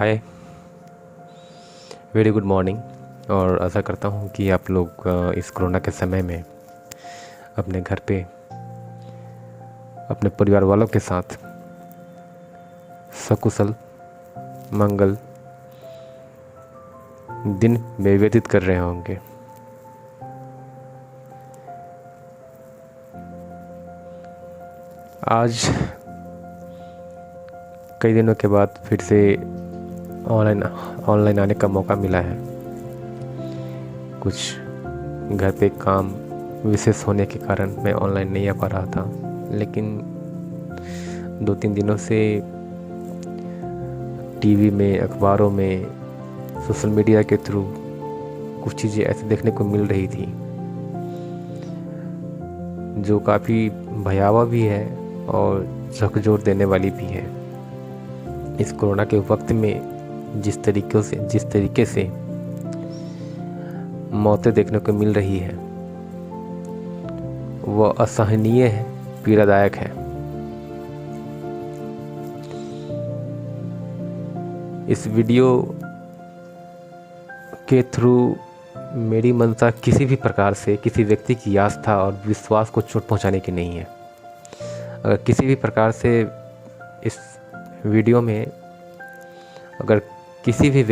हाय, very good morning. और आशा करता हूँ कि आप लोग इस कोरोना के समय में अपने घर पे अपने परिवार वालों के साथ सकुशल मंगल दिन व्यतीत कर रहे होंगे। आज कई दिनों के बाद फिर से ऑनलाइन आने का मौका मिला है। कुछ घर पे काम विशेष होने के कारण मैं ऑनलाइन नहीं आ पा रहा था, लेकिन 2-3 दिनों से टीवी में, अखबारों में, सोशल मीडिया के थ्रू कुछ चीज़ें ऐसे देखने को मिल रही थी जो काफ़ी भयावह भी है और झकझोर देने वाली भी है। इस कोरोना के वक्त में जिस तरीके से मौतें देखने को मिल रही है वह असहनीय है, पीड़ादायक है। इस वीडियो के थ्रू मेरी मंशा किसी भी प्रकार से किसी व्यक्ति की आस्था और विश्वास को चोट पहुंचाने की नहीं है। अगर किसी भी प्रकार से इस वीडियो में अगर किसी भी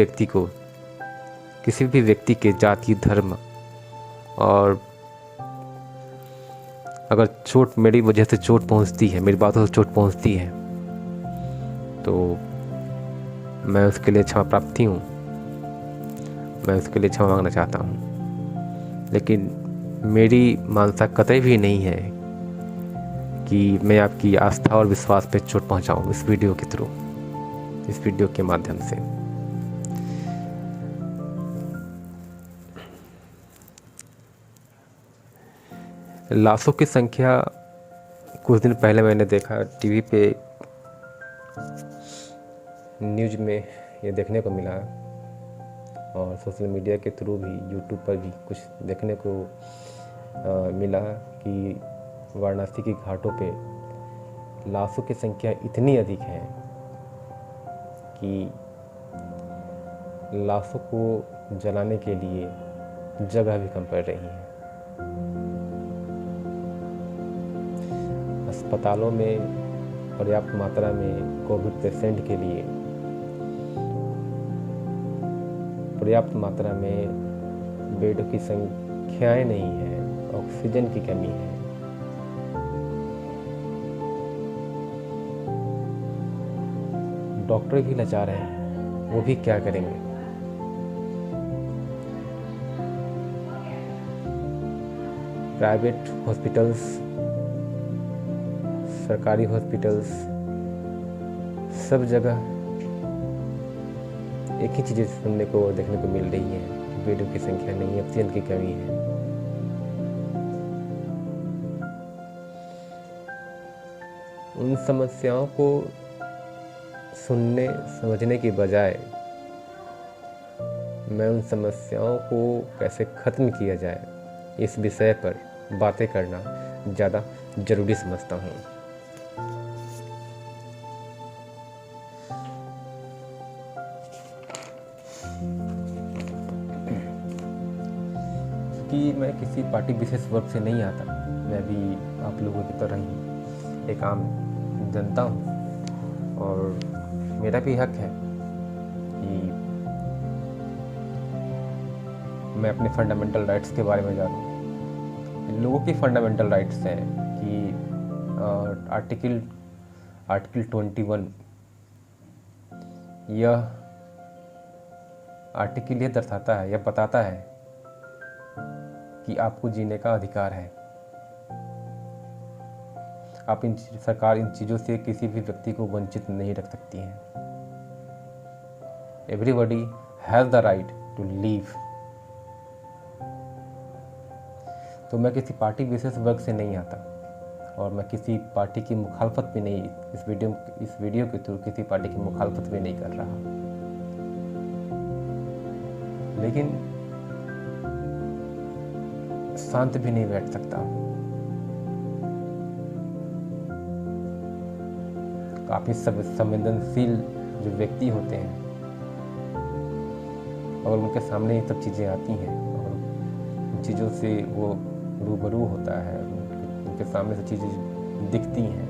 व्यक्ति के जाति, धर्म और अगर मेरी वजह से चोट पहुंचती है, मेरी बातों से चोट पहुंचती है, तो मैं उसके लिए क्षमा प्रार्थी हूँ, मैं उसके लिए क्षमा मांगना चाहता हूँ। लेकिन मेरी मानसा कतई भी नहीं है कि मैं आपकी आस्था और विश्वास पे चोट पहुँचाऊँ इस वीडियो के थ्रू, इस वीडियो के माध्यम से। लाशों की संख्या कुछ दिन पहले मैंने देखा टीवी पे, न्यूज़ में ये देखने को मिला और सोशल मीडिया के थ्रू भी, यूट्यूब पर भी कुछ देखने को मिला कि वाराणसी के घाटों पे लाशों की संख्या इतनी अधिक है कि लाशों को जलाने के लिए जगह भी कम पड़ रही है। अस्पतालों में पर्याप्त मात्रा में कोविड पेशेंट के लिए पर्याप्त मात्रा में बेड की संख्याएं नहीं है, ऑक्सीजन की कमी है। डॉक्टर भी लाचार हैं, वो भी क्या करेंगे। प्राइवेट हॉस्पिटल्स, सरकारी हॉस्पिटल्स, सब जगह एक ही चीज़ें सुनने को और देखने को मिल रही है कि बेडों की संख्या नहीं है, ऑक्सीजन की कमी है। उन समस्याओं को सुनने समझने की बजाय मैं उन समस्याओं को कैसे ख़त्म किया जाए इस विषय पर बातें करना ज़्यादा ज़रूरी समझता हूँ। कि मैं किसी पार्टी विशेष वर्ग से नहीं आता, मैं भी आप लोगों की तरह ही एक आम जनता हूँ और मेरा भी हक है कि मैं अपने फंडामेंटल राइट्स के बारे में जानूँ। लोगों की फंडामेंटल राइट्स हैं कि आर्टिकल 21 यह आर्टिकल यह दर्शाता है, यह बताता है कि आपको जीने का अधिकार है। आप सरकार इन चीज़ों से किसी भी व्यक्ति को वंचित नहीं रख सकती है। Everybody has the right to leave. तो मैं किसी पार्टी विशेष वर्ग से नहीं आता और मैं किसी पार्टी की मुखालफत भी नहीं, इस वीडियो के थ्रू किसी पार्टी की मुखालफत भी नहीं कर रहा। लेकिन शांत भी नहीं बैठ सकता। काफ़ी संवेदनशील जो व्यक्ति होते हैं और उनके सामने ये सब चीज़ें आती हैं और उन चीज़ों से वो रूबरू होता है, उनके सामने से चीज़ें दिखती हैं,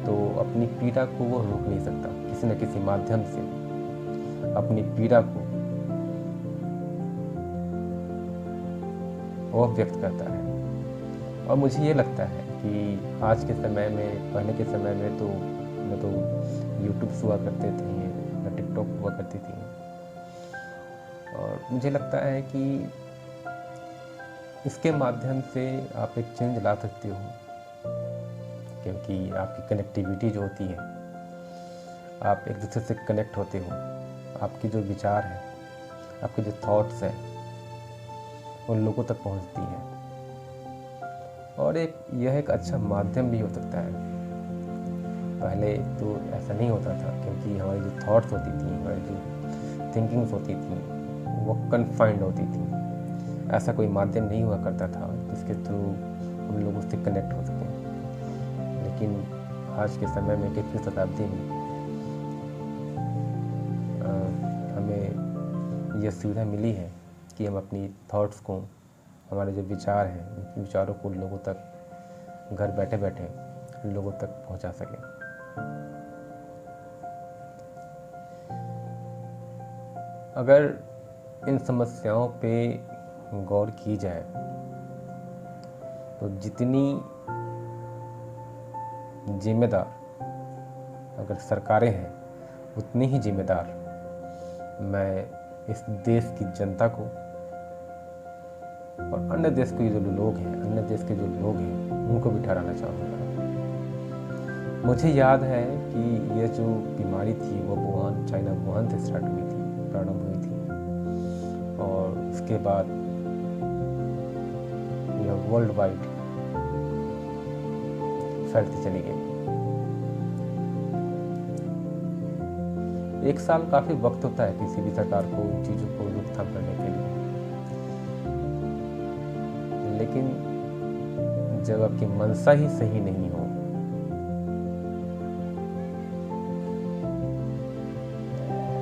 तो अपनी पीड़ा को वो रोक नहीं सकता। किसी न किसी माध्यम से अपनी पीड़ा को वो व्यक्त करता है। और मुझे ये लगता है कि आज के समय में, पहले के समय में तो न तो यूट्यूब हुआ करते थे, न टिकटॉक हुआ करती थी, और मुझे लगता है कि इसके माध्यम से आप एक चेंज ला सकते हो, क्योंकि आपकी कनेक्टिविटी जो होती है, आप एक दूसरे से कनेक्ट होते हो, आपके जो विचार हैं, आपके जो थॉट्स हैं, उन लोगों तक पहुंचती हैं, और यह एक अच्छा माध्यम भी हो सकता है। पहले तो ऐसा नहीं होता था, क्योंकि हमारी जो थॉट्स होती थी, हमारी जो थिंकिंग्स होती थी, वो कन्फाइंड होती थी। ऐसा कोई माध्यम नहीं हुआ करता था जिसके थ्रू हम लोग उससे कनेक्ट हो सकें। लेकिन आज के समय में, 21वीं शताब्दी में, हमें यह सुविधा मिली है कि हम अपनी थॉट्स को, हमारे जो विचार हैं, उन विचारों को लोगों तक घर बैठे बैठे लोगों तक पहुंचा सकें। अगर इन समस्याओं पे गौर की जाए तो जितनी जिम्मेदार अगर सरकारें हैं, उतनी ही जिम्मेदार मैं इस देश की जनता को और अन्य देश के जो लोग हैं, अन्य देश के जो लोग हैं, उनको भी ठहराना चाहूँगा। मुझे याद है कि यह जो बीमारी थी वो वुहान, चाइना वुहान से स्टार्ट हुई थी, प्रारंभ हुई थी, और उसके बाद यह वर्ल्ड वाइड फैलती चली गई। एक साल काफ़ी वक्त होता है किसी भी सरकार को इन चीज़ों को रोकथाम करने के लिए, लेकिन जब आपकी मंशा ही सही नहीं हो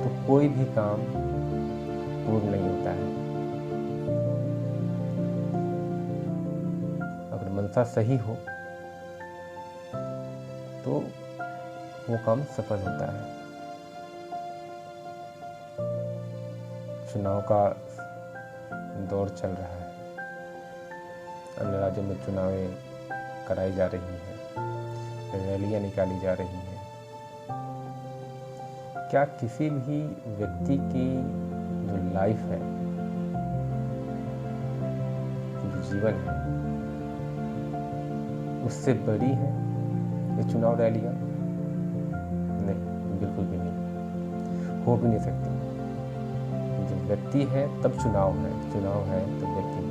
तो कोई भी काम पूर्ण नहीं होता है। अगर मंशा सही हो तो वो काम सफल होता है। चुनाव का दौर चल रहा है, अन्य राज्यों में चुनावें कराई जा रही हैं, रैलियां निकाली जा रही हैं। क्या किसी भी व्यक्ति की जो लाइफ है, जो जीवन है, उससे बड़ी है ये चुनाव रैलियां? नहीं, बिल्कुल भी नहीं, हो भी नहीं सकती। जब व्यक्ति है तब चुनाव है, चुनाव है तो व्यक्ति है।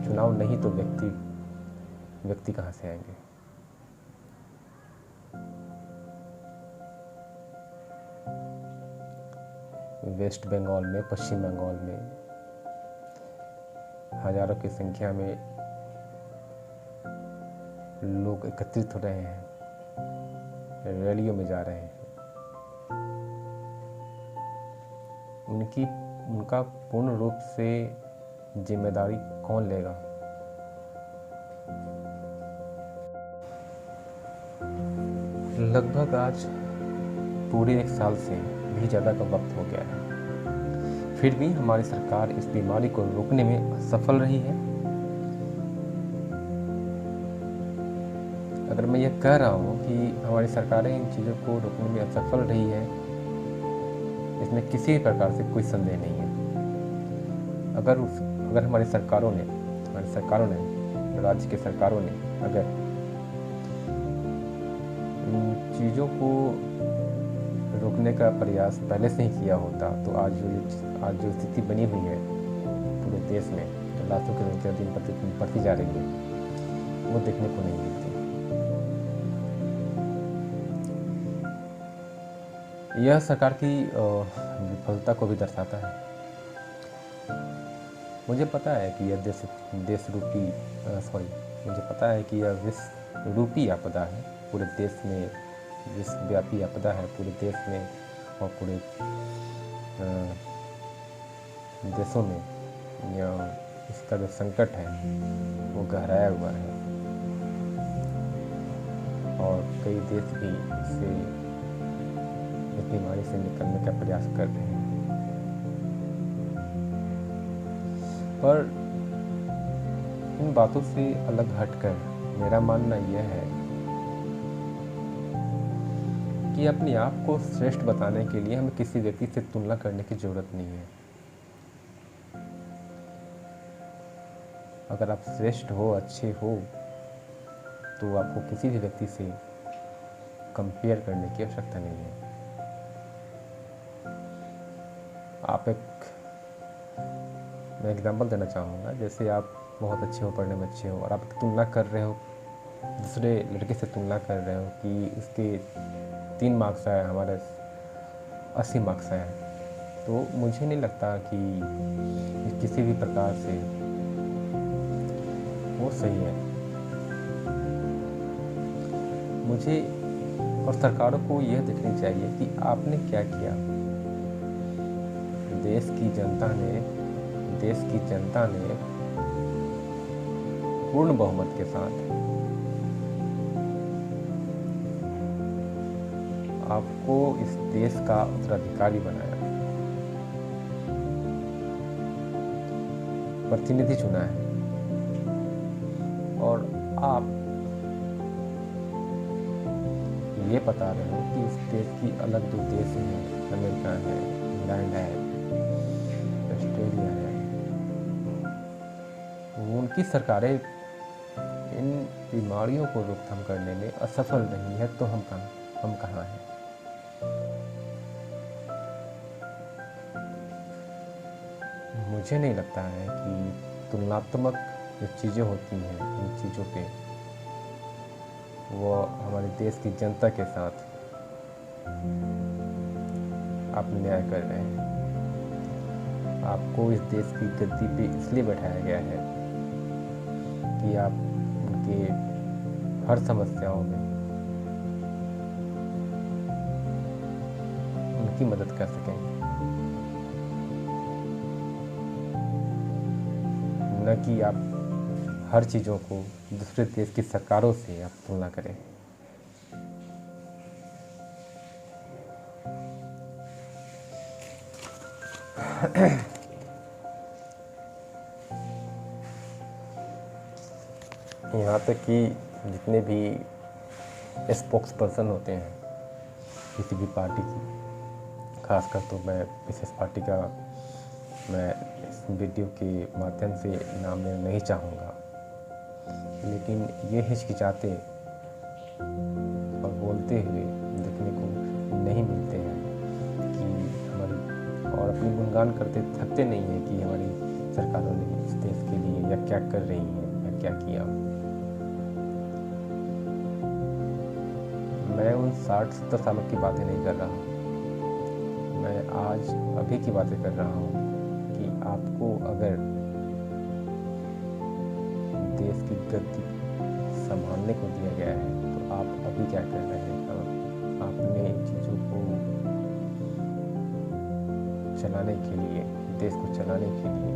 चुनाव नहीं तो व्यक्ति कहाँ से आएंगे? वेस्ट बंगाल में, पश्चिम बंगाल में हजारों की संख्या में लोग एकत्रित हो रहे हैं, रैलियों में जा रहे हैं। उनका पूर्ण रूप से जिम्मेदारी कौन लेगा? लगभग आज पूरे 1 साल से भी ज़्यादा का वक्त हो गया है, फिर भी हमारी सरकार इस बीमारी को रोकने में असफल रही है। अगर मैं ये कह रहा हूँ कि हमारी सरकारें इन चीज़ों को रोकने में असफल रही है, इसमें किसी प्रकार से कोई संदेह नहीं है। अगर हमारी सरकारों ने, राज्य की सरकारों ने अगर इन चीज़ों को रोकने का प्रयास पहले से ही किया होता तो आज जो स्थिति बनी हुई है पूरे देश में, जो लाखों की संख्या दिन प्रतिदिन बढ़ती जा रही है, वो देखने को नहीं मिलती। यह सरकार की विफलता को भी दर्शाता है। मुझे पता है कि यह मुझे पता है कि यह विश्व रूपी आपदा है, पूरे देश में विश्वव्यापी आपदा है, पूरे देश में और पूरे देशों में या इसका जो संकट है वो गहराया हुआ है और कई देश भी इससे इस बीमारी से निकलने का प्रयास कर रहे हैं। पर इन बातों से अलग हटकर मेरा मानना यह है कि अपने आप को श्रेष्ठ बताने के लिए हमें किसी व्यक्ति से तुलना करने की ज़रूरत नहीं है। अगर आप श्रेष्ठ हो, अच्छे हो, तो आपको किसी भी व्यक्ति से कंपेयर करने की आवश्यकता नहीं है। मैं एग्जांपल देना चाहूँगा, जैसे आप बहुत अच्छे हो, पढ़ने में अच्छे हो और आप तुलना कर रहे हो, दूसरे लड़के से तुलना कर रहे हो कि उसके 3 मार्क्स आए, हमारे 80 मार्क्स आए, तो मुझे नहीं लगता कि किसी भी प्रकार से वो सही है। मुझे और सरकारों को यह देखनी चाहिए कि आपने क्या किया। देश की जनता ने पूर्ण बहुमत के साथ आपको इस देश का उत्तराधिकारी बनाया, प्रतिनिधि चुना है और आप ये बता रहे हो कि इस देश की अलग 2 देश हैं, अमेरिका है, इंग्लैंड है, ऑस्ट्रेलिया है, उनकी सरकारें इन बीमारियों को रोकथाम करने में असफल रही है, तो हम कहाँ हैं। मुझे नहीं लगता है कि तुलनात्मक जो चीज़ें होती हैं, उन चीज़ों पे वो हमारे देश की जनता के साथ आप न्याय कर रहे हैं। आपको इस देश की गद्दी पे इसलिए बैठाया गया है कि आप उनके हर समस्याओं में उनकी मदद कर सकें, न कि आप हर चीज़ों को दूसरे देश की सरकारों से आप तुलना करें। यहाँ तक कि जितने भी स्पोक्स पर्सन होते हैं किसी भी पार्टी की, खासकर तो मैं विशेष पार्टी का मैं इस वीडियो के माध्यम से नाम लेना नहीं चाहूँगा, लेकिन ये हिचकिचाते और बोलते हुए देखने को नहीं मिलते हैं कि हमारी, और अपनी गुणगान करते थकते नहीं हैं कि हमारी सरकारों ने इस देश के लिए या क्या कर रही हैं या क्या किया। मैं उन 60-70 सालों की बातें नहीं कर रहा हूँ, मैं आज अभी की बातें कर रहा हूँ कि आपको अगर देश की गति संभालने को दिया गया है तो आप अभी क्या कर रहे हैं। आपने चीज़ों को चलाने के लिए, देश को चलाने के लिए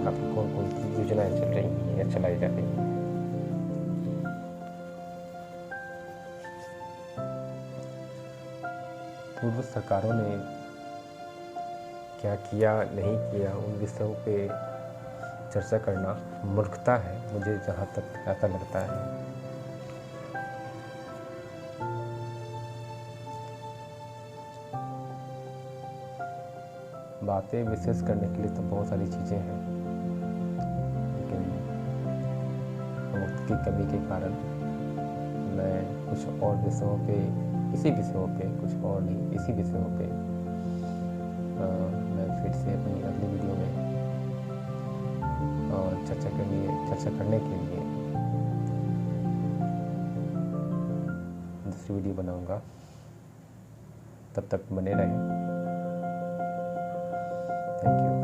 आपकी कौन सी योजनाएं चल रही हैं या चलाई जा रही हैं। पूर्व सरकारों ने क्या किया नहीं किया, उन विषयों पे चर्चा करना मूर्खता है, मुझे जहाँ तक ऐसा लगता है। बातें विशेष करने के लिए तो बहुत सारी चीज़ें हैं, लेकिन वक्त की कमी के कारण मैं कुछ और विषयों पे, इसी विषयों पे, कुछ और नहीं, इसी विषयों पे मैं फिर से अपनी अगली वीडियो में चर्चा करने के लिए दूसरी वीडियो बनाऊंगा। तब तक बने रहें। Thank you.